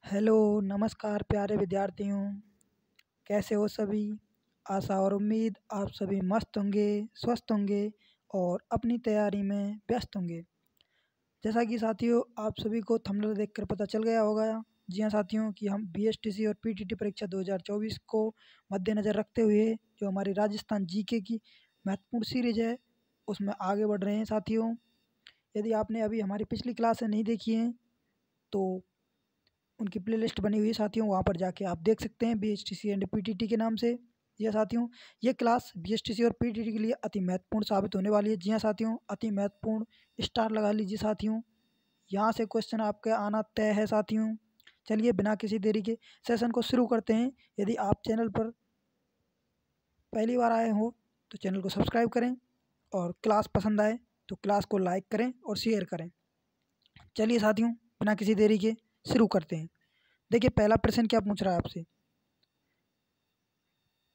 Hello, नमस्कार प्यारे विद्यार्थियों। कैसे हो सभी? आशा और उम्मीद आप सभी मस्त होंगे, स्वस्थ होंगे और अपनी तैयारी में व्यस्त होंगे। जैसा कि साथियों आप सभी को थंबनेल देखकर पता चल गया होगा। जी हाँ साथियों, कि हम बीएसटीसी और पीटीटी परीक्षा 2024 को मद्देनज़र रखते हुए जो हमारी राजस्थान जीके की महत्वपूर्ण सीरीज है उसमें आगे बढ़ रहे हैं साथियों। यदि आपने अभी हमारी पिछली क्लासें नहीं देखी हैं तो उनकी प्लेलिस्ट बनी हुई है साथियों, वहाँ पर जाके आप देख सकते हैं बीएसटीसी एंड पीटीटी के नाम से। जी हाँ साथियों, ये क्लास बीएसटीसी और पीटीटी के लिए अति महत्वपूर्ण साबित होने वाली है। जी हाँ साथियों, अति महत्वपूर्ण, स्टार लगा लीजिए साथियों। यहाँ से क्वेश्चन आपका आना तय है साथियों। चलिए बिना किसी देरी के सेशन को शुरू करते हैं। यदि आप चैनल पर पहली बार आए हो तो चैनल को सब्सक्राइब करें और क्लास पसंद आए तो क्लास को लाइक करें और शेयर करें। चलिए साथियों बिना किसी देरी के शुरू करते हैं। देखिए पहला प्रश्न क्या पूछ रहा है आपसे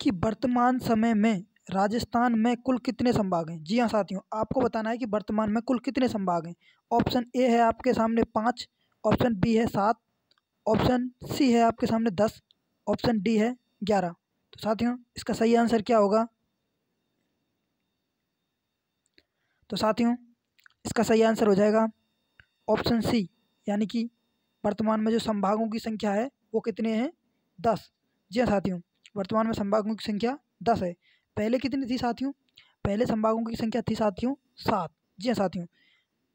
कि वर्तमान समय में राजस्थान में कुल कितने संभाग हैं। जी हाँ साथियों, आपको बताना है कि वर्तमान में कुल कितने संभाग हैं। ऑप्शन ए है आपके सामने 5, ऑप्शन बी है 7, ऑप्शन सी है आपके सामने 10, ऑप्शन डी है 11। तो साथियों इसका सही आंसर क्या होगा? तो साथियों इसका सही आंसर हो जाएगा ऑप्शन सी, यानी कि वर्तमान में जो संभागों की संख्या है वो कितने हैं? 10। जी हाँ साथियों, वर्तमान में संभागों की संख्या 10 है। पहले कितनी थी साथियों? पहले संभागों की संख्या थी साथियों 7। जी हाँ साथियों,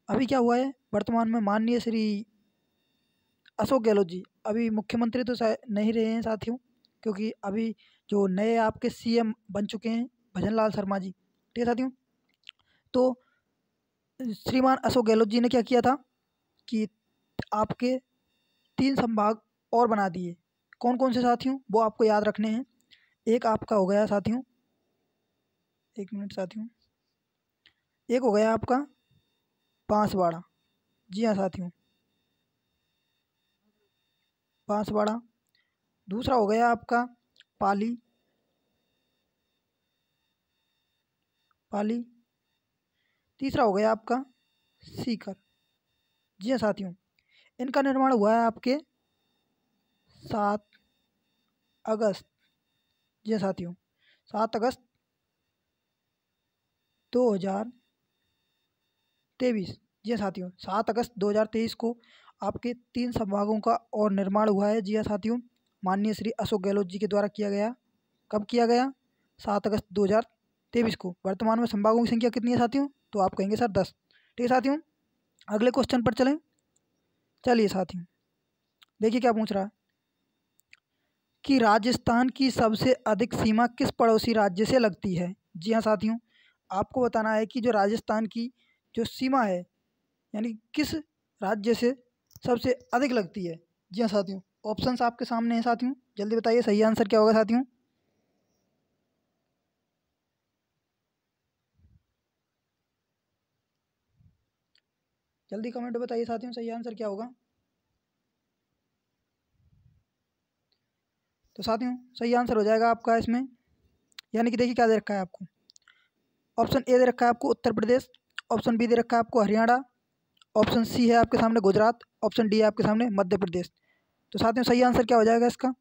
अभी क्या हुआ है, वर्तमान में माननीय श्री अशोक गहलोत जी अभी मुख्यमंत्री तो नहीं रहे हैं साथियों, क्योंकि अभी जो नए आपके सीएम बन चुके हैं भजन लाल शर्मा जी। ठीक है साथियों, तो श्रीमान अशोक गहलोत जी ने क्या किया था कि आपके 3 संभाग और बना दिए। कौन कौन से साथियों, वो आपको याद रखने हैं। एक आपका हो गया साथियों, एक मिनट साथियों, एक हो गया आपका बांसवाड़ा। जी हाँ साथियों, बांसवाड़ा। दूसरा हो गया आपका पाली, पाली। तीसरा हो गया आपका सीकर। जी हाँ साथियों, इनका निर्माण हुआ है आपके 7 अगस्त। जी हाँ साथियों, 7 अगस्त 2023। जी हाँ साथियों, 7 अगस्त 2023 को आपके 3 संभागों का और निर्माण हुआ है। जी हाँ साथियों, माननीय श्री अशोक गहलोत जी के द्वारा किया गया। कब किया गया? 7 अगस्त 2023 को। वर्तमान में संभागों की संख्या कितनी है साथियों? तो आप कहेंगे सर 10। ठीक है साथियों, अगले क्वेश्चन पर चलें। चलिए साथियों देखिए क्या पूछ रहा है कि राजस्थान की सबसे अधिक सीमा किस पड़ोसी राज्य से लगती है। जी हाँ साथियों, आपको बताना है कि जो राजस्थान की जो सीमा है यानी किस राज्य से सबसे अधिक लगती है। जी हाँ साथियों, ऑप्शंस आपके सामने हैं साथियों, जल्दी बताइए सही आंसर क्या होगा साथियों। जल्दी कमेंट बताइए साथियों सही आंसर क्या होगा। तो साथियों सही आंसर हो जाएगा आपका इसमें, यानी कि देखिए क्या दे रखा है आपको। ऑप्शन ए दे रखा है आपको उत्तर प्रदेश, ऑप्शन बी दे रखा है आपको हरियाणा, ऑप्शन सी है आपके सामने गुजरात, ऑप्शन डी है आपके सामने मध्य प्रदेश। तो साथियों सही आंसर क्या हो जाएगा इसका?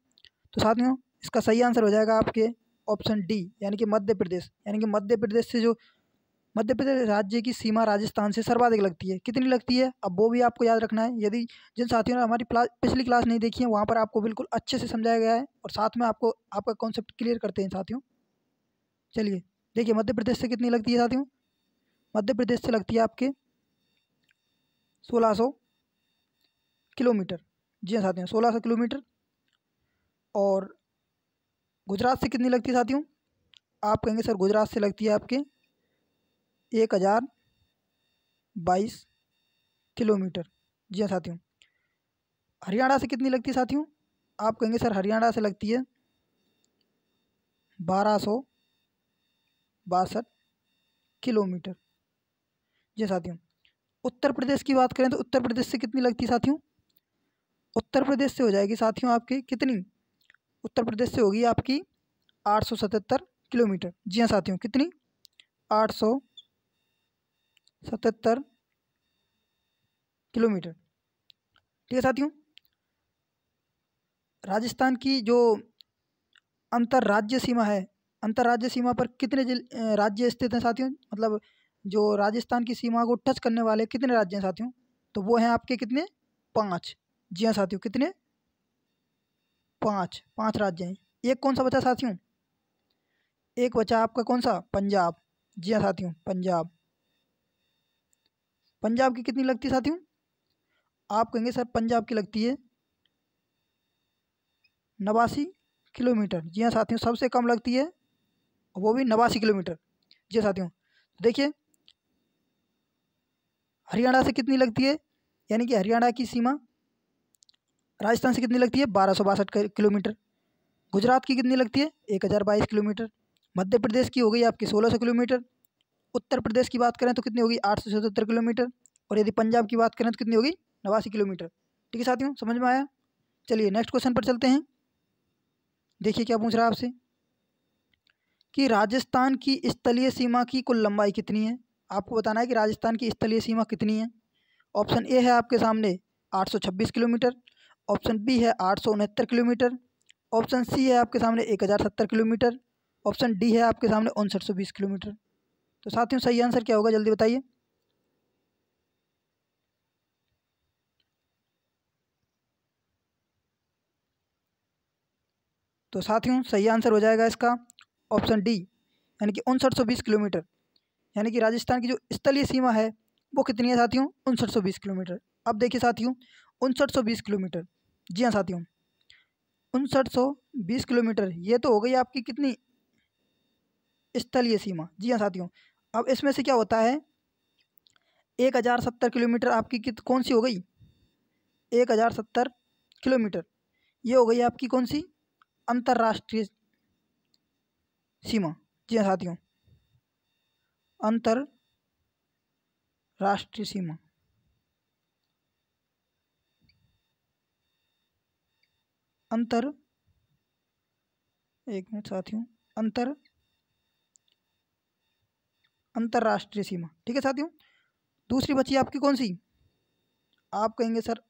तो साथियों इसका सही आंसर हो जाएगा आपके ऑप्शन डी, यानी कि मध्य प्रदेश। यानी कि मध्य प्रदेश से जो मध्य प्रदेश राज्य की सीमा राजस्थान से सर्वाधिक लगती है। कितनी लगती है अब वो भी आपको याद रखना है। यदि जिन साथियों ने हमारी पिछली क्लास नहीं देखी है वहाँ पर आपको बिल्कुल अच्छे से समझाया गया है और साथ में आपको आपका कॉन्सेप्ट क्लियर करते हैं साथियों। चलिए देखिए मध्य प्रदेश से कितनी लगती है साथियों। मध्य प्रदेश से लगती है आपके 1600 किलोमीटर। जी हाँ साथियों, 1600 किलोमीटर। और गुजरात से कितनी लगती है साथियों? आप कहेंगे सर गुजरात से लगती है आपके 1022 किलोमीटर। जी हाँ साथियों। हरियाणा से कितनी लगती है साथियों? आप कहेंगे सर हरियाणा से लगती है 1262 किलोमीटर। जी हाँ साथियों। उत्तर प्रदेश की बात करें तो उत्तर प्रदेश से कितनी लगती है साथियों? उत्तर प्रदेश से हो जाएगी साथियों आपकी कितनी? उत्तर प्रदेश से होगी आपकी 877 किलोमीटर। जी हाँ साथियों, कितनी? 877 किलोमीटर। ठीक है साथियों, राजस्थान की जो अंतर्राज्य सीमा है, अंतर्राज्य सीमा पर कितने राज्य स्थित हैं साथियों? मतलब जो राजस्थान की सीमा को टच करने वाले कितने राज्य हैं साथियों? तो वो हैं आपके कितने? 5। जी हाँ साथियों, कितने? 5। 5 राज्य हैं। एक कौन सा बचा साथियों? एक बचा आपका कौन सा? पंजाब। जी हाँ साथियों, पंजाब। पंजाब की कितनी लगती है साथियों? आप कहेंगे सर पंजाब की लगती है 89 किलोमीटर। जी हाँ साथियों, सबसे कम लगती है, वो भी 89 किलोमीटर। जी हाँ साथियों, देखिए हरियाणा से कितनी लगती है, यानी कि हरियाणा की सीमा राजस्थान से कितनी लगती है? 1262 किलोमीटर। गुजरात की कितनी लगती है? 1022 किलोमीटर। मध्य प्रदेश की हो गई आपकी 1600 किलोमीटर। उत्तर प्रदेश की बात करें तो कितनी होगी? 877 किलोमीटर। और यदि पंजाब की बात करें तो कितनी होगी? 89 किलोमीटर। ठीक है साथियों, समझ में आया? चलिए नेक्स्ट क्वेश्चन पर चलते हैं। देखिए क्या पूछ रहा है आपसे कि राजस्थान की स्थलीय सीमा की कुल लंबाई कितनी है? आपको बताना है कि राजस्थान की स्थलीय सीमा कितनी है। ऑप्शन ए है आपके सामने 826 किलोमीटर, ऑप्शन बी है 869 किलोमीटर, ऑप्शन सी है आपके सामने 1070 किलोमीटर, ऑप्शन डी है आपके सामने 5920 किलोमीटर। तो साथियों सही आंसर क्या होगा, जल्दी बताइए। तो साथियों सही आंसर हो जाएगा इसका ऑप्शन डी, यानी कि 5920 किलोमीटर। यानी कि राजस्थान की जो स्थलीय सीमा है वो कितनी है साथियों? 5920 किलोमीटर। अब देखिए साथियों 5920 किलोमीटर, जी हाँ साथियों 5920 किलोमीटर, ये तो हो गई आपकी कितनी? स्थलीय सीमा। जी हाँ साथियों, अब इसमें से क्या होता है 1070 किलोमीटर आपकी कौन सी हो गई? 1070 किलोमीटर ये हो गई आपकी कौन सी? अंतर्राष्ट्रीय सीमा। जी हाँ साथियों, अंतर्राष्ट्रीय सीमा। एक मिनट साथियों, अंतर्राष्ट्रीय सीमा। ठीक है साथियों, दूसरी बची आपकी कौन सी? आप कहेंगे सर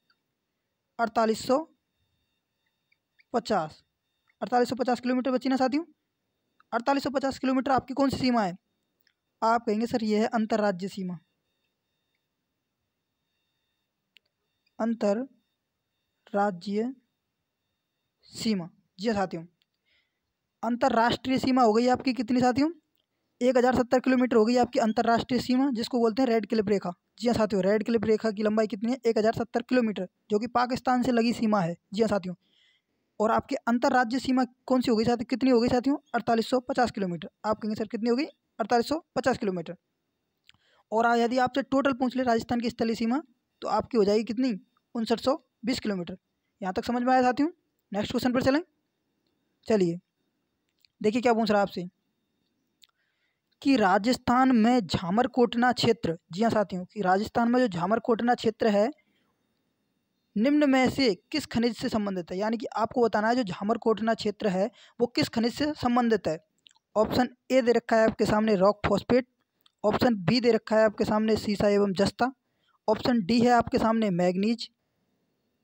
4850। 4850 किलोमीटर बची ना साथियों? 4850 किलोमीटर आपकी कौन सी सीमा है? आप कहेंगे सर ये है अंतर्राज्य सीमा। अंतर्राज्य सीमा। जी हाँ साथियों, अंतर्राष्ट्रीय सीमा हो गई आपकी कितनी साथियों? 1070 किलोमीटर हो गई आपकी अंतर्राष्ट्रीय सीमा, जिसको बोलते हैं रेड क्लिफ रेखा। जी हाँ साथियों, रेड क्लिफ रेखा की लंबाई कितनी है? 1070 किलोमीटर, जो कि पाकिस्तान से लगी सीमा है। जी हाँ साथियों, और आपकी अंतर्राज्य सीमा कौन सी हो गई साथियों? कितनी हो गई साथियों? 4850 किलोमीटर। आप कहेंगे सर कितनी हो गई? 4850 किलोमीटर। और यदि आपसे टोटल पूछ ले राजस्थान की स्थलीय सीमा, तो आपकी हो जाएगी कितनी? 5920 किलोमीटर। यहाँ तक समझ में आया साथियों? नेक्स्ट क्वेश्चन पर चलें। चलिए देखिए क्या पूछ रहा है आपसे कि राजस्थान में झामरकोटना क्षेत्र, जी हाँ साथियों, कि राजस्थान में जो झामरकोटना क्षेत्र है निम्न में से किस खनिज से संबंधित है? यानी कि आपको बताना है जो झामरकोटना क्षेत्र है वो किस खनिज से संबंधित है। ऑप्शन ए दे रखा है आपके सामने रॉक फॉस्फेट, ऑप्शन बी दे रखा है आपके सामने सीसा एवं जस्ता, ऑप्शन डी है आपके सामने मैग्नीज,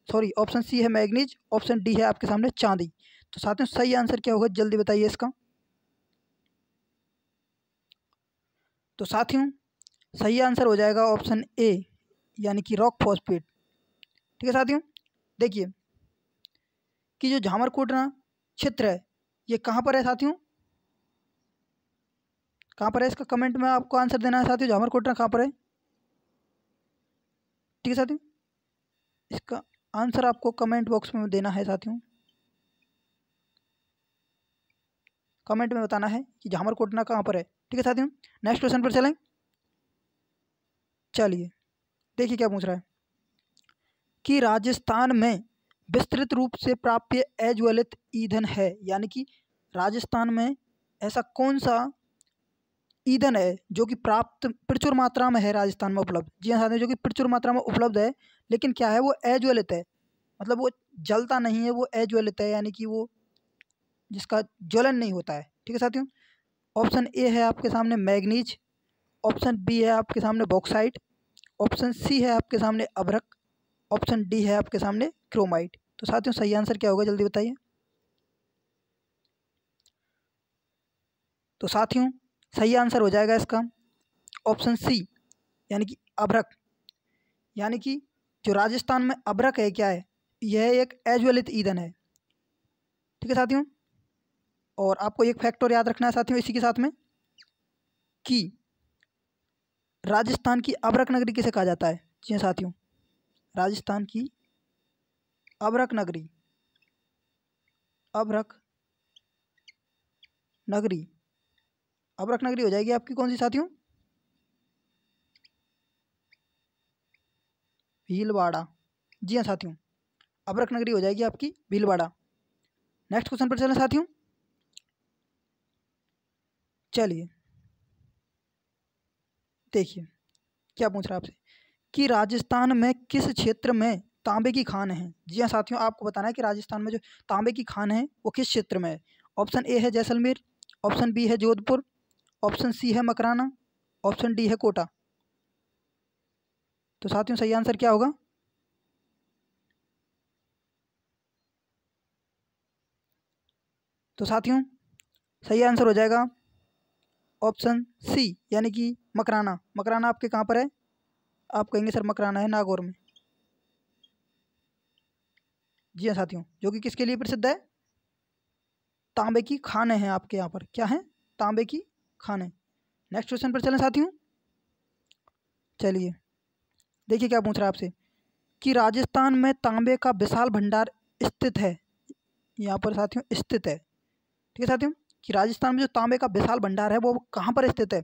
सॉरी ऑप्शन सी है मैग्नीज, ऑप्शन डी है आपके सामने चांदी। तो साथियों सही आंसर क्या होगा, जल्दी बताइए इसका। तो साथियों सही आंसर हो जाएगा ऑप्शन ए, यानी कि रॉक फॉस्फेट। ठीक है साथियों, देखिए कि जो झामरकोटना क्षेत्र है ये कहाँ पर है साथियों? कहाँ पर है इसका कमेंट में आपको आंसर देना है साथियों, झामरकोटना कहाँ पर है? ठीक है साथियों, इसका आंसर आपको कमेंट बॉक्स में देना है साथियों, कमेंट में बताना है कि झामरकोटना कहाँ पर है। ठीक है साथियों, नेक्स्ट क्वेश्चन पर चलें। चलिए देखिए क्या पूछ रहा है कि राजस्थान में विस्तृत रूप से प्राप्य अज्वलित ईंधन है, यानी कि राजस्थान में ऐसा कौन सा ईंधन है जो कि प्राप्त प्रचुर मात्रा में है राजस्थान में उपलब्ध। जी हाँ साथियों, जो कि प्रचुर मात्रा में उपलब्ध है, लेकिन क्या है वो अज्वलित है, मतलब वो जलता नहीं है, वो अज्वलित है, यानी कि वो जिसका ज्वलन नहीं होता है। ठीक है साथियों, ऑप्शन ए है आपके सामने मैग्नीज, ऑप्शन बी है आपके सामने बॉक्साइट, ऑप्शन सी है आपके सामने अभ्रक, ऑप्शन डी है आपके सामने क्रोमाइट। तो तो साथियों सही आंसर क्या होगा, जल्दी बताइए। तो साथियों सही आंसर हो जाएगा इसका ऑप्शन सी, यानी कि अभ्रक। यानी कि जो राजस्थान में अभ्रक है क्या है, यह एक अज्वलित ईंधन है। ठीक है साथियों, और आपको एक फैक्टर याद रखना है साथियों इसी के साथ में, कि राजस्थान की अभ्रक नगरी किसे कहा जाता है। जी हाँ साथियों, राजस्थान की अभ्रक नगरी, अभ्रक नगरी, अभ्रक नगरी हो जाएगी आपकी कौन सी साथियों, भीलवाड़ा। जी हाँ साथियों, अभ्रक नगरी हो जाएगी आपकी भीलवाड़ा। नेक्स्ट क्वेश्चन पर चलें साथियों। चलिए देखिए क्या पूछ रहा है आपसे, कि राजस्थान में किस क्षेत्र में तांबे की खान है। जी हाँ साथियों, आपको बताना है कि राजस्थान में जो तांबे की खान है वो किस क्षेत्र में है। ऑप्शन ए है जैसलमेर, ऑप्शन बी है जोधपुर, ऑप्शन सी है मकराना, ऑप्शन डी है कोटा। तो साथियों सही आंसर क्या होगा। तो साथियों सही आंसर हो जाएगा ऑप्शन सी, यानी कि मकराना। मकराना आपके कहाँ पर है, आप कहेंगे सर मकराना है नागौर में। जी हाँ साथियों, जो कि किसके लिए प्रसिद्ध है, तांबे की खानें हैं आपके यहाँ पर, क्या है, तांबे की खानें। नेक्स्ट क्वेश्चन पर चलें साथियों। चलिए देखिए क्या पूछ रहा है आपसे, कि राजस्थान में तांबे का विशाल भंडार स्थित है। यहाँ पर साथियों स्थित है। ठीक है साथियों, कि राजस्थान में जो तांबे का विशाल भंडार है वो कहाँ पर स्थित है।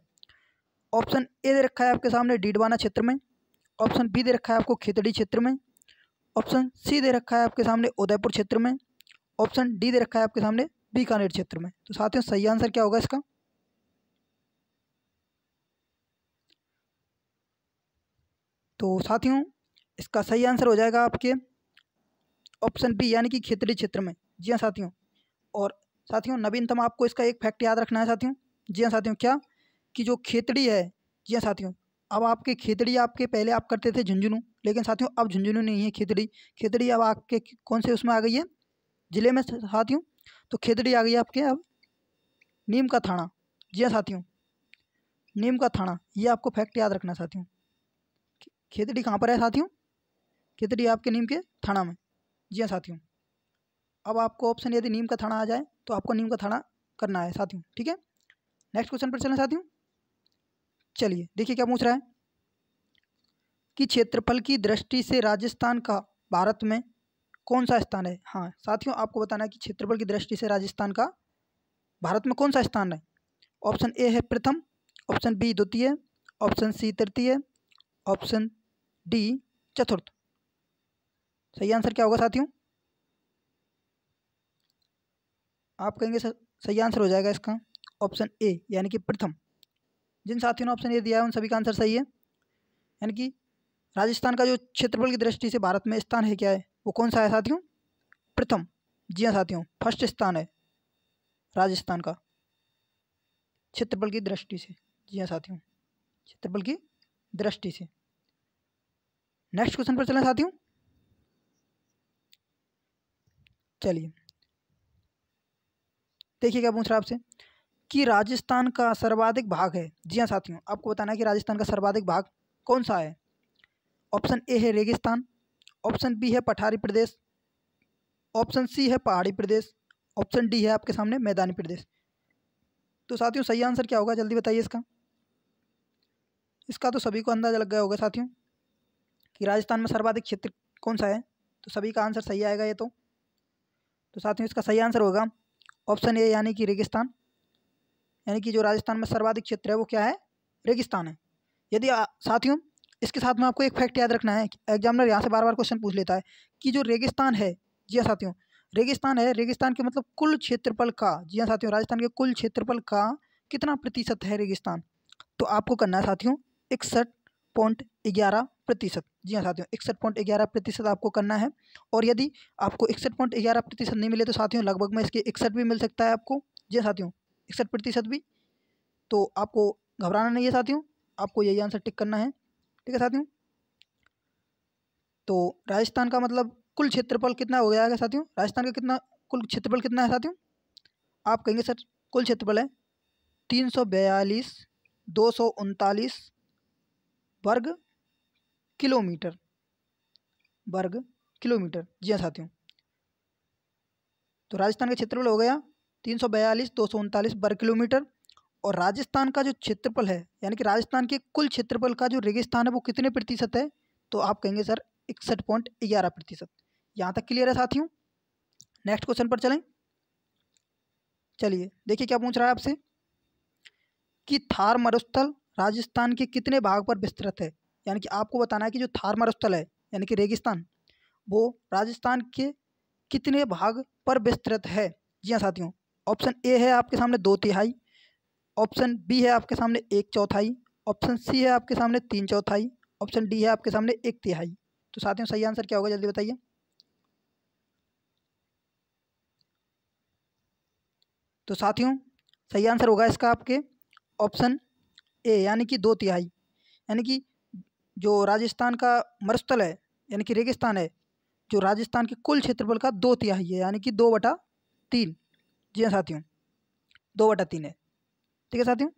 ऑप्शन ए दे रखा है आपके सामने डीडवाना क्षेत्र में, ऑप्शन बी दे रखा है आपको खेतड़ी क्षेत्र में, ऑप्शन सी दे रखा है आपके सामने उदयपुर क्षेत्र में, ऑप्शन डी दे रखा है आपके सामने बीकानेर क्षेत्र में। तो साथियों सही आंसर क्या होगा इसका। तो साथियों इसका सही आंसर हो जाएगा आपके ऑप्शन बी, यानी कि खेतड़ी क्षेत्र में। जी हाँ साथियों, और साथियों नवीनतम आपको इसका एक फैक्ट याद रखना है साथियों। जी हाँ साथियों, क्या, कि जो खेतड़ी है, जी हाँ साथियों, अब आपके खेतड़ी आपके पहले आप करते थे झुंझुनू, लेकिन साथियों अब झुंझुनू नहीं है खेतड़ी। खेतड़ी अब आपके कौन से उसमें आ गई है, जिले में साथियों। तो खेतड़ी आ गई है आपके अब नीम का थाना। जी हाँ साथियों, नीम का थाना, ये आपको फैक्ट याद रखना है साथियों। खेतड़ी कहाँ पर है साथियों, खेतड़ी आपके नीम के थाना में। जी हाँ साथियों, अब आपको ऑप्शन यदि नीम का थाना आ जाए तो आपको नीम का थाना करना है साथियों। ठीक है, नेक्स्ट क्वेश्चन पर चलें साथियों। चलिए देखिए क्या पूछ रहा है, कि क्षेत्रफल की दृष्टि से राजस्थान का भारत में कौन सा स्थान है। हाँ साथियों, आपको बताना है कि क्षेत्रफल की दृष्टि से राजस्थान का भारत में कौन सा स्थान है। ऑप्शन ए है प्रथम, ऑप्शन बी द्वितीय, ऑप्शन सी तृतीय, ऑप्शन डी चतुर्थ। सही आंसर क्या होगा साथियों, आप कहेंगे सही आंसर हो जाएगा इसका ऑप्शन ए, यानी कि प्रथम। जिन साथियों ने ऑप्शन ए दिया है उन सभी का आंसर सही है। यानी कि राजस्थान का जो क्षेत्रफल की दृष्टि से भारत में स्थान है क्या है, वो कौन सा है साथियों, प्रथम। जी हाँ साथियों, फर्स्ट स्थान है राजस्थान का क्षेत्रफल की दृष्टि से। जी हाँ साथियों, क्षेत्रफल की दृष्टि से। नेक्स्ट क्वेश्चन पर चलें साथियों। चलिए देखिए क्या पूछ रहा है आपसे, कि राजस्थान का सर्वाधिक भाग है। जी हाँ साथियों, आपको बताना है कि राजस्थान का सर्वाधिक भाग कौन सा है। ऑप्शन ए है रेगिस्तान, ऑप्शन बी है पठारी प्रदेश, ऑप्शन सी है पहाड़ी प्रदेश, ऑप्शन डी है आपके सामने मैदानी प्रदेश। तो साथियों सही आंसर क्या होगा, जल्दी बताइए इसका। इसका तो सभी को अंदाजा लग गया होगा साथियों कि राजस्थान में सर्वाधिक क्षेत्र कौन सा है, तो सभी का आंसर सही आएगा ये तो साथियों इसका सही आंसर होगा ऑप्शन ए, यानी कि रेगिस्तान। यानी कि जो राजस्थान में सर्वाधिक क्षेत्र है वो क्या है, रेगिस्तान है। यदि साथियों इसके साथ में आपको एक फैक्ट याद रखना है, एग्जामिनर यहाँ से बार बार क्वेश्चन पूछ लेता है कि जो रेगिस्तान है, जी हाँ साथियों, रेगिस्तान है, रेगिस्तान के मतलब कुल क्षेत्रफल का, जी हाँ साथियों, राजस्थान के कुल क्षेत्रफल का कितना प्रतिशत है रेगिस्तान। तो आपको करना है साथियों 61.11%। जी हाँ साथियों, 61.11% आपको करना है। और यदि आपको 61.11% नहीं मिले तो साथियों लगभग में इसके 61 भी मिल सकता है आपको। जी हाँ साथियों, 61% भी। तो आपको घबराना नहीं है साथियों, आपको यही आंसर टिक करना है। ठीक है साथियों, तो राजस्थान का मतलब कुल क्षेत्रफल कितना हो जाएगा साथियों? राजस्थान का कितना कुल क्षेत्रफल कितना है साथियों? आप कहेंगे सर कुल क्षेत्रफल है 342,239 वर्ग किलोमीटर। वर्ग किलोमीटर, जी हाँ साथियों। तो राजस्थान का क्षेत्रफल हो गया 342,239 वर्ग किलोमीटर। और राजस्थान का जो क्षेत्रफल है, यानी कि राजस्थान के कुल क्षेत्रफल का जो रेगिस्तान है वो कितने प्रतिशत है? तो आप कहेंगे सर 61.11%। यहाँ तक क्लियर है साथियों? नेक्स्ट क्वेश्चन पर चलें। चलिए देखिए क्या पूछ रहा है आपसे कि थार मरुस्थल राजस्थान के कितने भाग पर विस्तृत है। यानी कि आपको बताना है कि जो थार मरुस्थल है यानी कि रेगिस्तान, वो राजस्थान के कितने भाग पर विस्तृत है। जी हाँ साथियों, ऑप्शन ए है आपके सामने 2/3, ऑप्शन बी है आपके सामने 1/4, ऑप्शन सी है आपके सामने 3/4, ऑप्शन डी है आपके सामने 1/3। तो साथियों सही आंसर क्या होगा, जल्दी बताइए। तो साथियों सही आंसर होगा इसका आपके ऑप्शन ए, यानी कि 2/3। यानी कि जो राजस्थान का मरुस्थल है यानी कि रेगिस्तान है, जो राजस्थान के कुल क्षेत्रफल का 2/3 है, यानी कि 2/3। जी हाँ साथियों, 2/3 है। ठीक है साथियों,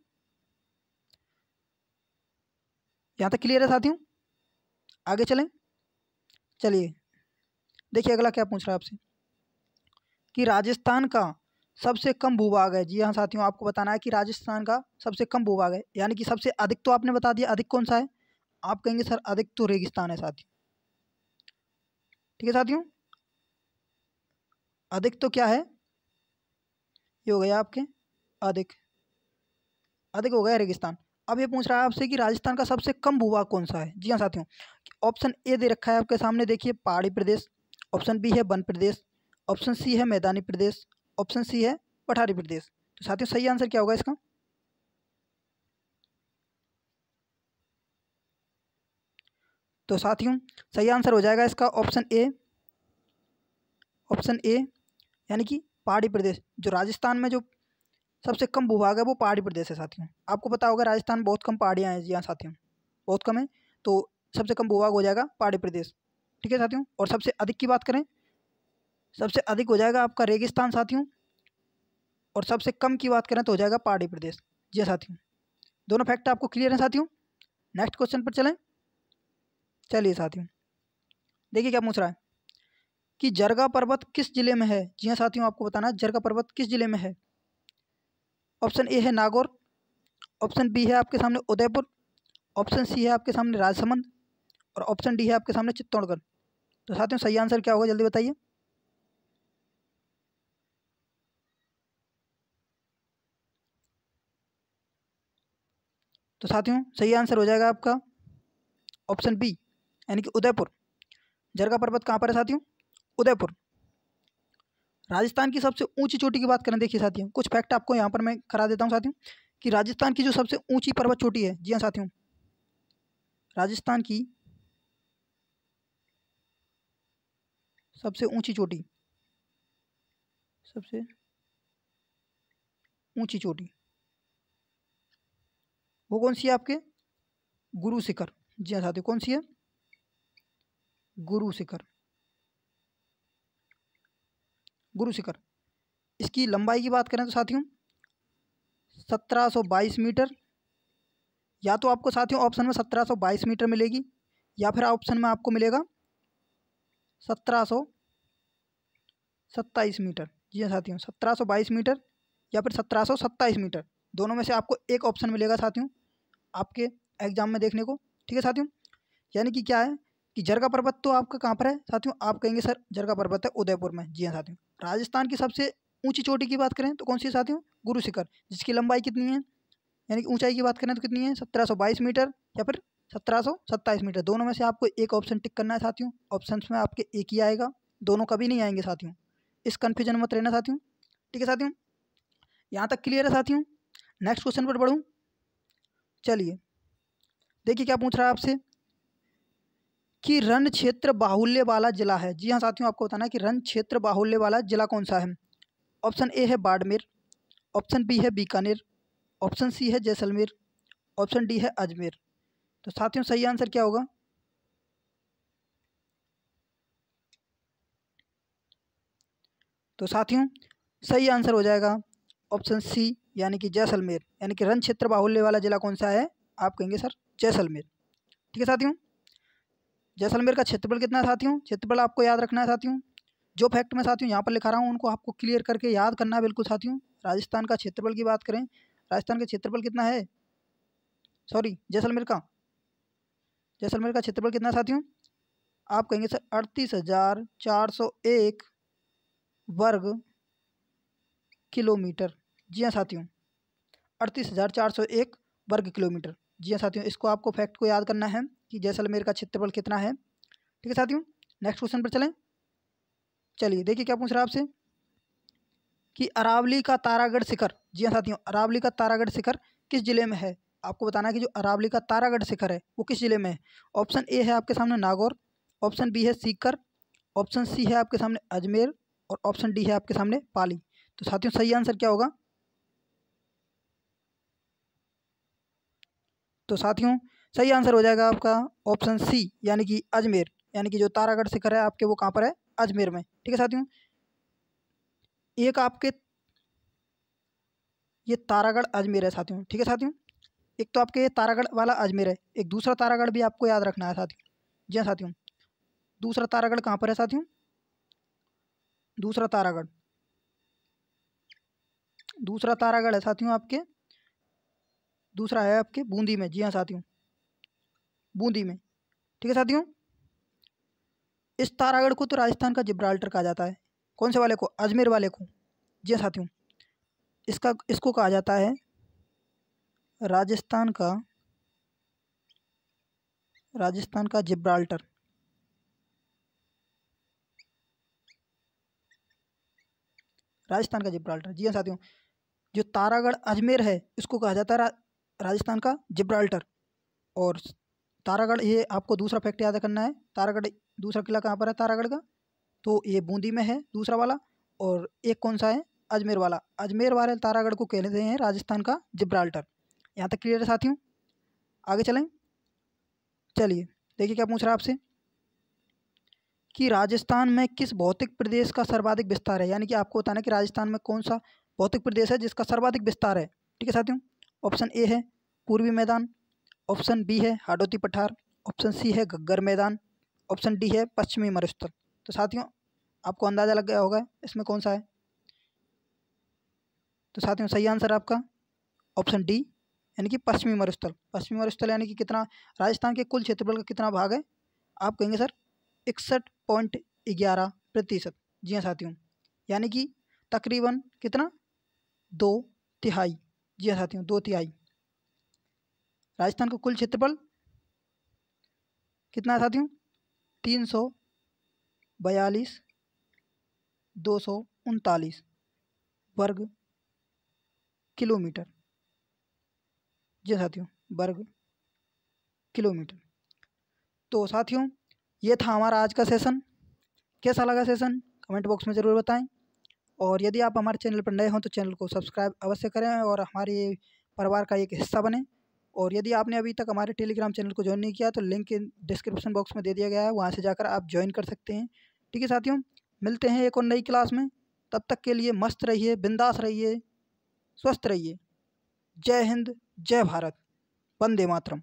यहाँ तक क्लियर है साथियों? आगे चलें। चलिए देखिए अगला क्या पूछ रहा है आपसे कि राजस्थान का सबसे कम भूभाग है। जी हाँ साथियों, आपको बताना है कि राजस्थान का सबसे कम भूभाग है, यानी कि सबसे अधिक तो आपने बता दिया, अधिक कौन सा है? आप कहेंगे सर अधिक तो रेगिस्तान है साथियों। ठीक है साथियों, अधिक तो क्या है, ये हो गया आपके अधिक, अधिक हो गया रेगिस्तान। अब ये पूछ रहा है आपसे कि राजस्थान का सबसे कम भूभाग कौन सा है। जी हाँ साथियों, ऑप्शन ए दे रखा है आपके सामने, देखिए पहाड़ी प्रदेश, ऑप्शन बी है वन प्रदेश, ऑप्शन सी है मैदानी प्रदेश, ऑप्शन सी है पठारी प्रदेश। तो साथियों सही आंसर क्या होगा इसका? तो साथियों सही आंसर हो जाएगा इसका ऑप्शन ए। ऑप्शन ए यानी कि पहाड़ी प्रदेश। जो राजस्थान में जो सबसे कम भूभाग है वो पहाड़ी प्रदेश है साथियों। आपको पता होगा राजस्थान में बहुत कम पहाड़ियाँ हैं। जी हाँ साथियों, बहुत कम है, तो सबसे कम भूभाग हो जाएगा पहाड़ी प्रदेश। ठीक है साथियों, और सबसे अधिक की बात करें, सबसे अधिक हो जाएगा आपका रेगिस्तान साथियों, और सबसे कम की बात करें तो हो जाएगा पहाड़ी प्रदेश। जी हाँ साथियों, दोनों फैक्ट आपको क्लियर है साथियों? नेक्स्ट क्वेश्चन पर चलें। चलिए साथियों देखिए क्या पूछ रहा है कि जरगा पर्वत किस जिले में है। जी हाँ साथियों, आपको बताना है जरगा पर्वत किस जिले में है। ऑप्शन ए है नागौर, ऑप्शन बी है आपके सामने उदयपुर, ऑप्शन सी है आपके सामने राजसमंद, और ऑप्शन डी है आपके सामने चित्तौड़गढ़। तो साथियों सही आंसर क्या होगा, जल्दी बताइए। तो साथियों सही आंसर हो जाएगा आपका ऑप्शन बी, यानी कि उदयपुर। जरगा पर्वत कहाँ पर है साथियों? उदयपुर। राजस्थान की सबसे ऊंची चोटी की बात करें, देखिए साथियों कुछ फैक्ट आपको यहाँ पर मैं करा देता हूँ साथियों कि राजस्थान की जो सबसे ऊंची पर्वत चोटी है, जी हाँ साथियों, राजस्थान की सबसे ऊंची चोटी, सबसे ऊंची चोटी वो कौन सी है आपके? गुरु शिखर। जी हाँ साथियों, कौन सी है? गुरु शिखर। गुरु शिखर। इसकी लंबाई की बात करें तो साथियों 1722 मीटर। या तो आपको साथियों ऑप्शन में 1722 मीटर मिलेगी, या फिर ऑप्शन में आपको मिलेगा 1727 मीटर। जी हाँ साथियों, 1722 मीटर या फिर 1727 मीटर, दोनों में से आपको एक ऑप्शन मिलेगा साथियों आपके एग्जाम में देखने को। ठीक है साथियों, यानी कि क्या है कि जरगा पर्वत तो आपका कहाँ पर है साथियों? आप कहेंगे सर जरगा पर्वत है उदयपुर में। जी हाँ साथियों, राजस्थान की सबसे ऊंची चोटी की बात करें तो कौन सी है साथियों? गुरु शिखर, जिसकी लंबाई कितनी है, यानी कि ऊंचाई की बात करें तो कितनी है? 1722 मीटर या फिर 1727 मीटर, दोनों में से आपको एक ऑप्शन टिक करना है साथियों। ऑप्शन में आपके एक ही आएगा, दोनों कभी नहीं आएंगे साथियों, इस कन्फ्यूजन मत रहना साथियों। ठीक है साथियों, यहाँ तक क्लियर है साथियों? नेक्स्ट क्वेश्चन पर बढ़ूँ। चलिए देखिए क्या पूछ रहा है आपसे कि रण क्षेत्र बाहुल्य वाला जिला है। जी हाँ साथियों, आपको बताना है कि रण क्षेत्र बाहुल्य वाला जिला कौन सा है। ऑप्शन ए है बाड़मेर, ऑप्शन बी है बीकानेर, ऑप्शन सी है जैसलमेर, ऑप्शन डी है अजमेर। तो साथियों सही आंसर क्या होगा? तो साथियों सही आंसर हो जाएगा ऑप्शन सी यानी कि जैसलमेर, यानी कि रण क्षेत्र बाहुल्य वाला जिला कौन सा है? आप कहेंगे सर जैसलमेर। ठीक है साथियों, जैसलमेर का क्षेत्रफल कितना है साथियों? क्षेत्रफल आपको याद रखना है साथियों। जो फैक्ट मैं साथियों यहाँ पर लिखा रहा हूँ उनको आपको क्लियर करके याद करना है बिल्कुल साथियों। राजस्थान का क्षेत्रफल की बात करें, राजस्थान का क्षेत्रफल कितना है? सॉरी, जैसलमेर का क्षेत्रफल कितना है साथियों? आप कहेंगे सर 38,401 वर्ग किलोमीटर। जी हाँ साथियों, 38,401 वर्ग किलोमीटर। जी हाँ साथियों, इसको आपको फैक्ट को याद करना है कि जैसलमेर का क्षेत्रफल कितना है। ठीक है साथियों, नेक्स्ट क्वेश्चन पर चलें। चलिए देखिए क्या पूछ रहा है आपसे कि अरावली का तारागढ़ शिखर। जी हाँ साथियों, अरावली का तारागढ़ शिखर किस जिले में है? आपको बताना है कि जो अरावली का तारागढ़ शिखर है वो किस जिले में है। ऑप्शन ए है आपके सामने नागौर, ऑप्शन बी है सीकर, ऑप्शन सी है आपके सामने अजमेर और ऑप्शन डी है आपके सामने पाली। तो साथियों सही आंसर क्या होगा? तो साथियों सही आंसर हो जाएगा आपका ऑप्शन सी यानी कि अजमेर, यानी कि जो तारागढ़ शिखर है आपके वो कहाँ पर है? अजमेर में। ठीक है साथियों, एक आपके ये तारागढ़ अजमेर है साथियों। ठीक है साथियों, एक तो आपके ये तारागढ़ वाला अजमेर है, एक दूसरा तारागढ़ भी आपको याद रखना है साथियों। जी हाँ साथियों, दूसरा तारागढ़ कहाँ पर है साथियों? दूसरा तारागढ़ है साथियों आपके, दूसरा है आपके बूंदी में। जी हाँ साथियों, बूंदी में। ठीक है साथियों, इस तारागढ़ को तो राजस्थान का जिब्राल्टर कहा जाता है। कौन से वाले को? अजमेर वाले को। जी हाँ साथियों, इसको कहा जाता है राजस्थान का जिब्राल्टर। राजस्थान का जिब्राल्टर। जी हाँ साथियों, जो तारागढ़ अजमेर है इसको कहा जाता है राजस्थान का जिब्राल्टर। और तारागढ़, ये आपको दूसरा फैक्ट याद करना है, तारागढ़ दूसरा किला कहाँ पर है तारागढ़ का? तो ये बूंदी में है दूसरा वाला। और एक कौन सा है? अजमेर वाला। अजमेर वाले तारागढ़ को कहते हैं राजस्थान का जिब्राल्टर। यहाँ तक क्लियर है साथियों? आगे चलें। चलिए देखिए क्या पूछ रहा है आपसे कि राजस्थान में किस भौतिक प्रदेश का सर्वाधिक विस्तार है। यानी कि आपको बताना है कि राजस्थान में कौन सा भौतिक प्रदेश है जिसका सर्वाधिक विस्तार है। ठीक है साथियों, ऑप्शन ए है पूर्वी मैदान, ऑप्शन बी है हाडोती पठार, ऑप्शन सी है घग्गर मैदान, ऑप्शन डी है पश्चिमी मरुस्थल। तो साथियों आपको अंदाज़ा लग गया होगा इसमें कौन सा है। तो साथियों सही आंसर आपका ऑप्शन डी यानी कि पश्चिमी मरुस्थल। पश्चिमी मरुस्थल यानी कि कितना, राजस्थान के कुल क्षेत्रफल का कितना भाग है? आप कहेंगे सर 61.11%। जी हाँ साथियों, यानी कि तकरीबन कितना, 2/3। जी हाँ साथियों, 2/3। राजस्थान का कुल क्षेत्रफल कितना है साथियों? 342,239 वर्ग किलोमीटर। जी हाँ साथियों, वर्ग किलोमीटर। तो साथियों ये था हमारा आज का सेशन। कैसा लगा सेशन कमेंट बॉक्स में ज़रूर बताएं। और यदि आप हमारे चैनल पर नए हों तो चैनल को सब्सक्राइब अवश्य करें और हमारे परिवार का एक हिस्सा बनें। और यदि आपने अभी तक हमारे टेलीग्राम चैनल को ज्वाइन नहीं किया तो लिंक डिस्क्रिप्शन बॉक्स में दे दिया गया है, वहाँ से जाकर आप ज्वाइन कर सकते हैं। ठीक है साथियों, मिलते हैं एक और नई क्लास में। तब तक के लिए मस्त रहिए, बिंदास रहिए, स्वस्थ रहिए। जय हिंद, जय भारत, वंदे मातरम।